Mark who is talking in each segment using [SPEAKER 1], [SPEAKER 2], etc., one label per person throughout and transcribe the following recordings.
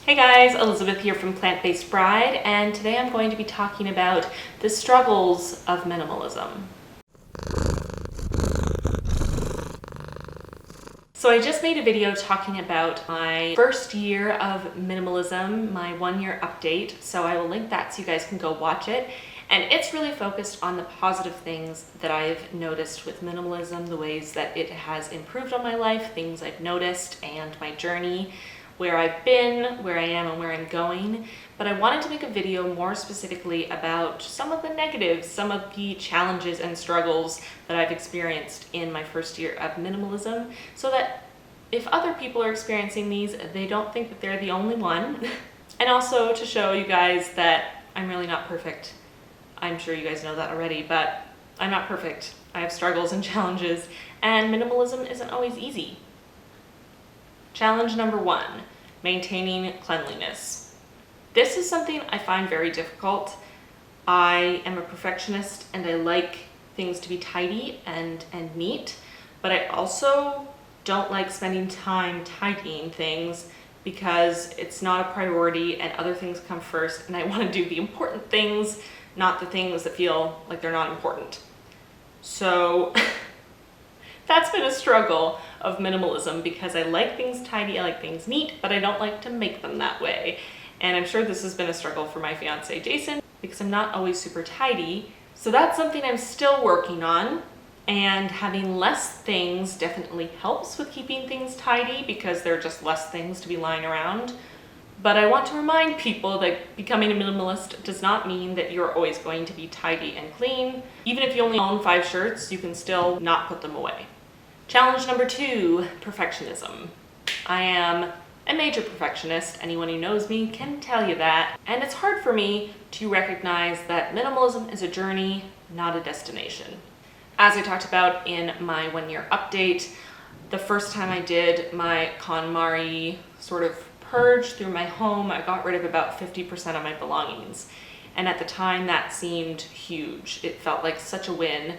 [SPEAKER 1] Hey guys, Elizabeth here from Plant-Based Bride, and today I'm going to be talking about the struggles of minimalism. So I just made a video talking about my first year of minimalism, my 1-year update, so I will link that so you guys can go watch it. And it's really focused on the positive things that I've noticed with minimalism, the ways that it has improved on my life, things I've noticed, and my journey, where I've been, where I am, and where I'm going. But I wanted to make a video more specifically about some of the negatives, some of the challenges and struggles that I've experienced in my first year of minimalism, so that if other people are experiencing these, they don't think that they're the only one. And also to show you guys that I'm really not perfect. I'm sure you guys know that already, but I'm not perfect. I have struggles and challenges, and minimalism isn't always easy. Challenge number 1, maintaining cleanliness. This is something I find very difficult. I am a perfectionist and I like things to be tidy and neat, but I also don't like spending time tidying things because it's not a priority and other things come first, and I want to do the important things, not the things that feel like they're not important. So that's been a struggle of minimalism because I like things tidy, I like things neat, but I don't like to make them that way. And I'm sure this has been a struggle for my fiance Jason because I'm not always super tidy. So that's something I'm still working on, and having less things definitely helps with keeping things tidy because there are just less things to be lying around. But I want to remind people that becoming a minimalist does not mean that you're always going to be tidy and clean. Even if you only own 5 shirts, you can still not put them away. Challenge number 2, perfectionism. I am a major perfectionist. Anyone who knows me can tell you that. And it's hard for me to recognize that minimalism is a journey, not a destination. As I talked about in my 1-year update, the first time I did my KonMari sort of purge through my home, I got rid of about 50% of my belongings. And at the time that seemed huge. It felt like such a win.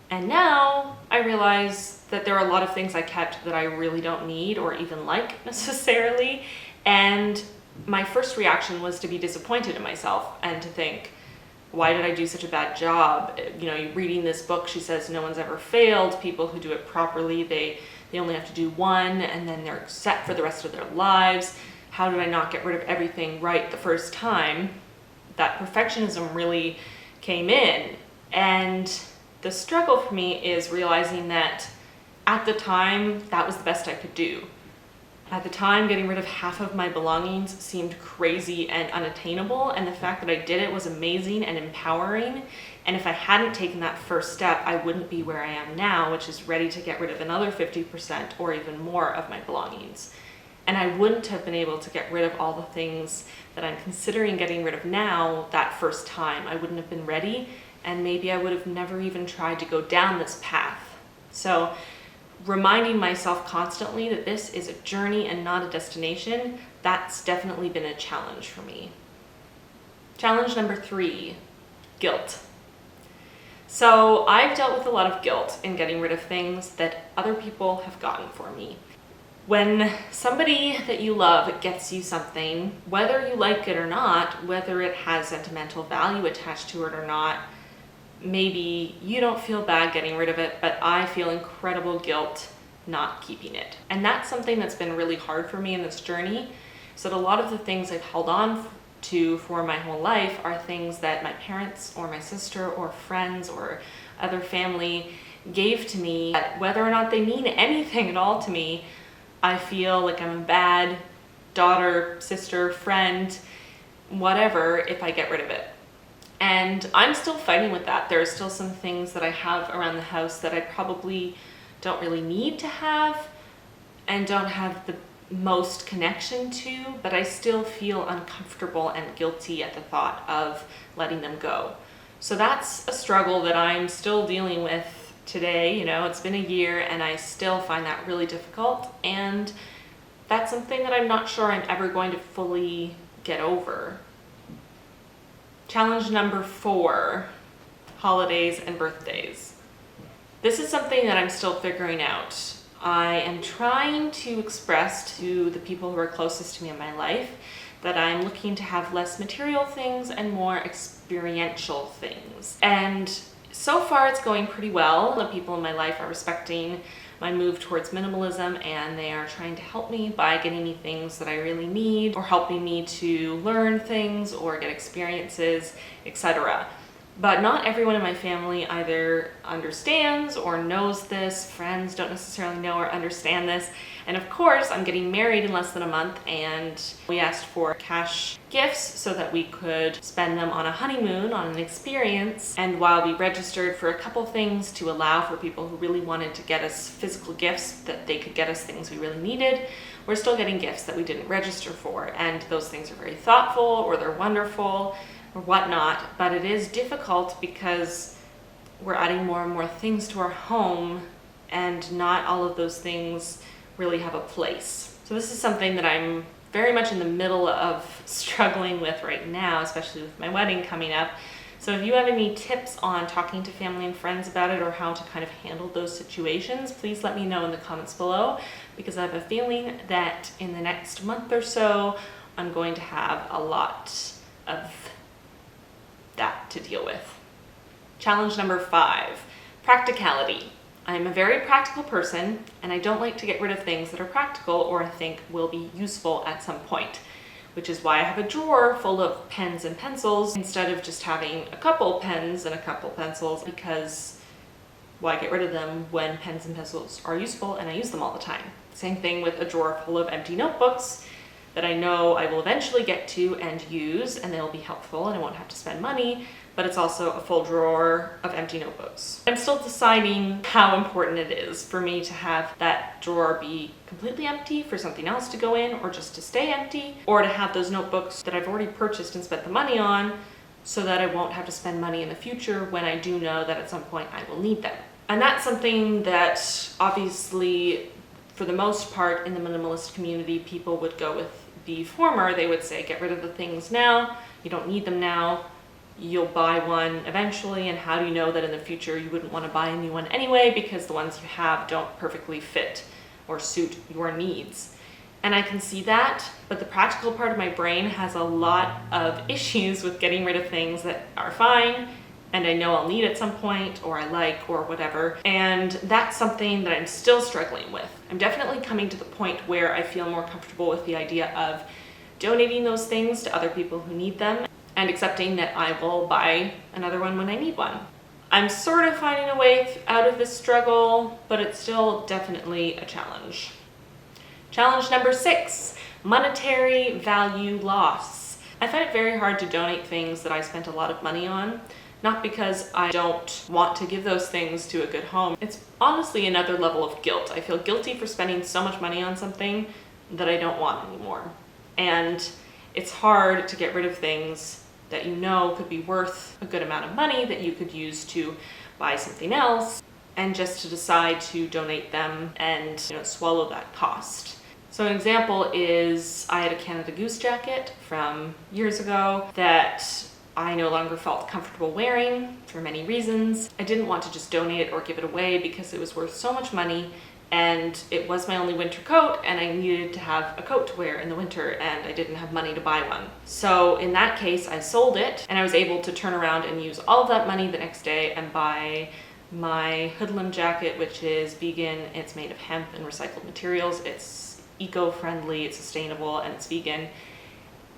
[SPEAKER 1] And now I realize that there are a lot of things I kept that I really don't need or even like necessarily. And my first reaction was to be disappointed in myself and to think, why did I do such a bad job? You know, reading this book, she says no one's ever failed. People who do it properly, they only have to do one and then they're set for the rest of their lives. How did I not get rid of everything right the first time? That perfectionism really came in. And the struggle for me is realizing that at the time, that was the best I could do. At the time, getting rid of half of my belongings seemed crazy and unattainable, and the fact that I did it was amazing and empowering. And if I hadn't taken that first step, I wouldn't be where I am now, which is ready to get rid of another 50% or even more of my belongings. And I wouldn't have been able to get rid of all the things that I'm considering getting rid of now that first time. I wouldn't have been ready, and maybe I would have never even tried to go down this path. So reminding myself constantly that this is a journey and not a destination, that's definitely been a challenge for me. Challenge number 3, guilt. So I've dealt with a lot of guilt in getting rid of things that other people have gotten for me. When somebody that you love gets you something, whether you like it or not, whether it has sentimental value attached to it or not, maybe you don't feel bad getting rid of it, but I feel incredible guilt not keeping it. And that's something that's been really hard for me in this journey, so that a lot of the things I've held on to for my whole life are things that my parents or my sister or friends or other family gave to me. Whether or not they mean anything at all to me, I feel like I'm a bad daughter, sister, friend, whatever, if I get rid of it. And I'm still fighting with that. There are still some things that I have around the house that I probably don't really need to have and don't have the most connection to, but I still feel uncomfortable and guilty at the thought of letting them go. So that's a struggle that I'm still dealing with today. You know, it's been a year and I still find that really difficult, and that's something that I'm not sure I'm ever going to fully get over. Challenge number 4, holidays and birthdays. This is something that I'm still figuring out. I am trying to express to the people who are closest to me in my life that I'm looking to have less material things and more experiential things. And so far it's going pretty well. The people in my life are respecting my move towards minimalism, and they are trying to help me by getting me things that I really need, or helping me to learn things or get experiences, etc. But not everyone in my family either understands or knows this. Friends don't necessarily know or understand this. And of course, I'm getting married in less than a month, and we asked for cash gifts so that we could spend them on a honeymoon, on an experience. And while we registered for a couple things to allow for people who really wanted to get us physical gifts, that they could get us things we really needed, we're still getting gifts that we didn't register for. And those things are very thoughtful, or they're wonderful, or whatnot, but it is difficult because we're adding more and more things to our home, and not all of those things really have a place. So this is something that I'm very much in the middle of struggling with right now, especially with my wedding coming up. So if you have any tips on talking to family and friends about it, or how to kind of handle those situations, please let me know in the comments below, because I have a feeling that in the next month or so, I'm going to have a lot of that to deal with. Challenge number 5, practicality. I'm a very practical person, and I don't like to get rid of things that are practical or I think will be useful at some point, which is why I have a drawer full of pens and pencils instead of just having a couple pens and a couple pencils, because why get rid of them when pens and pencils are useful and I use them all the time. Same thing with a drawer full of empty notebooks that I know I will eventually get to and use, and they'll be helpful and I won't have to spend money, but it's also a full drawer of empty notebooks. I'm still deciding how important it is for me to have that drawer be completely empty for something else to go in, or just to stay empty, or to have those notebooks that I've already purchased and spent the money on, so that I won't have to spend money in the future when I do know that at some point I will need them. And that's something that obviously, for the most part in the minimalist community, people would go with the former. They would say, get rid of the things now, you don't need them now, you'll buy one eventually, and how do you know that in the future you wouldn't want to buy a new one anyway, because the ones you have don't perfectly fit or suit your needs. And I can see that, but the practical part of my brain has a lot of issues with getting rid of things that are fine and I know I'll need at some point, or I like, or whatever. And that's something that I'm still struggling with. I'm definitely coming to the point where I feel more comfortable with the idea of donating those things to other people who need them, and accepting that I will buy another one when I need one. I'm sort of finding a way out of this struggle, but it's still definitely a challenge. Challenge number 6, monetary value loss. I find it very hard to donate things that I spent a lot of money on. Not because I don't want to give those things to a good home. It's honestly another level of guilt. I feel guilty for spending so much money on something that I don't want anymore. And it's hard to get rid of things that you know could be worth a good amount of money that you could use to buy something else, and just to decide to donate them and swallow that cost. So an example is, I had a Canada Goose jacket from years ago that I no longer felt comfortable wearing for many reasons. I didn't want to just donate it or give it away because it was worth so much money, and it was my only winter coat, and I needed to have a coat to wear in the winter, and I didn't have money to buy one. So in that case, I sold it, and I was able to turn around and use all of that money the next day and buy my hoodlum jacket, which is vegan. It's made of hemp and recycled materials. It's eco-friendly, it's sustainable, and it's vegan.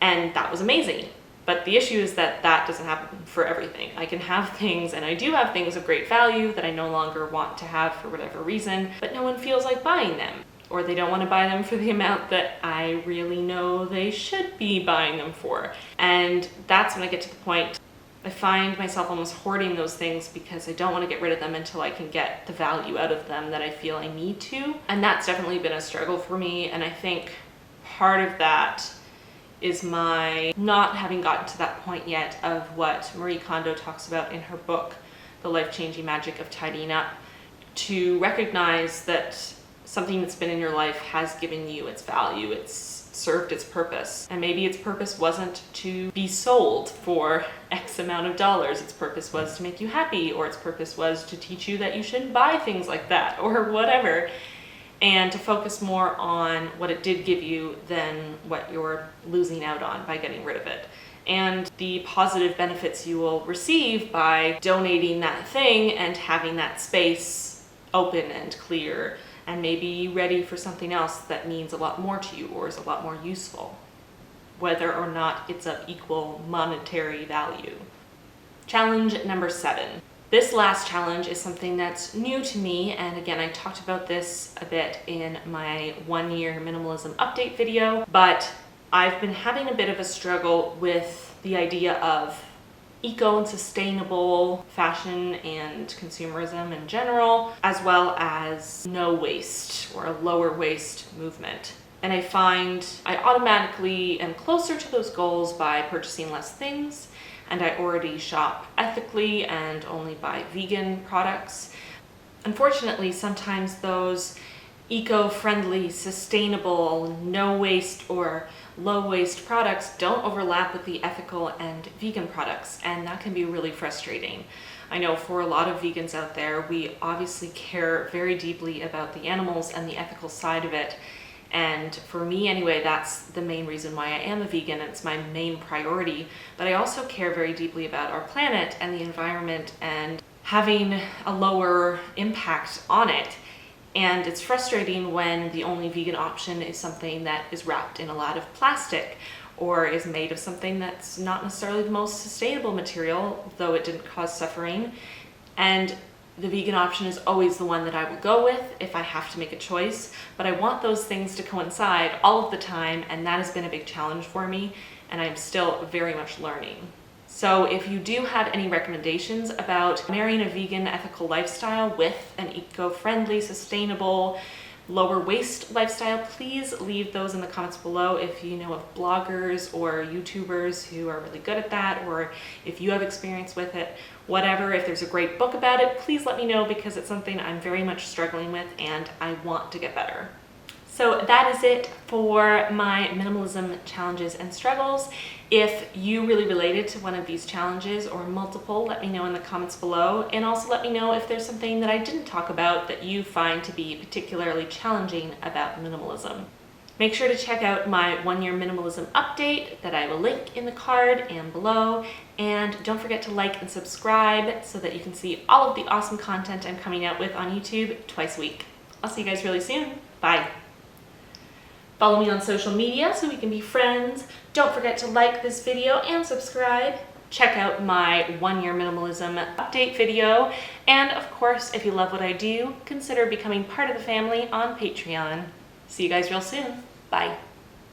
[SPEAKER 1] And that was amazing. But the issue is that that doesn't happen for everything. I can have things, and I do have things of great value that I no longer want to have for whatever reason, but no one feels like buying them. Or they don't want to buy them for the amount that I really know they should be buying them for. And that's when I get to the point, I find myself almost hoarding those things because I don't want to get rid of them until I can get the value out of them that I feel I need to. And that's definitely been a struggle for me, and I think part of that is my not having gotten to that point yet of what Marie Kondo talks about in her book, The Life-Changing Magic of Tidying Up, to recognize that something that's been in your life has given you its value, it's served its purpose. And maybe its purpose wasn't to be sold for X amount of dollars, its purpose was to make you happy, or its purpose was to teach you that you shouldn't buy things like that, or whatever. and to focus more on what it did give you than what you're losing out on by getting rid of it. And the positive benefits you will receive by donating that thing and having that space open and clear and maybe ready for something else that means a lot more to you or is a lot more useful, whether or not it's of equal monetary value. Challenge number 7. This last challenge is something that's new to me, and again, I talked about this a bit in my 1-year minimalism update video, but I've been having a bit of a struggle with the idea of eco and sustainable fashion and consumerism in general, as well as no waste or a lower waste movement. And I find I automatically am closer to those goals by purchasing less things, and I already shop ethically and only buy vegan products. Unfortunately, sometimes those eco-friendly, sustainable, no waste or low waste products don't overlap with the ethical and vegan products, and that can be really frustrating. I know for a lot of vegans out there, we obviously care very deeply about the animals and the ethical side of it. And for me anyway, that's the main reason why I am a vegan. It's my main priority, but I also care very deeply about our planet and the environment and having a lower impact on it. And it's frustrating when the only vegan option is something that is wrapped in a lot of plastic or is made of something that's not necessarily the most sustainable material, though it didn't cause suffering. And the vegan option is always the one that I will go with if I have to make a choice, but I want those things to coincide all of the time, and that has been a big challenge for me, and I'm still very much learning. So if you do have any recommendations about marrying a vegan ethical lifestyle with an eco-friendly, sustainable, lower waste lifestyle, please leave those in the comments below. If you know of bloggers or YouTubers who are really good at that, or if you have experience with it, whatever, if there's a great book about it, please let me know, because it's something I'm very much struggling with and I want to get better. So that is it for my minimalism challenges and struggles. If you really related to one of these challenges or multiple, let me know in the comments below, and also let me know if there's something that I didn't talk about that you find to be particularly challenging about minimalism. Make sure to check out my 1-year minimalism update that I will link in the card and below, and don't forget to like and subscribe so that you can see all of the awesome content I'm coming out with on YouTube twice a week. I'll see you guys really soon. Bye. Follow me on social media so we can be friends. Don't forget to like this video and subscribe. Check out my 1-year minimalism update video. And of course, if you love what I do, consider becoming part of the family on Patreon. See you guys real soon. Bye.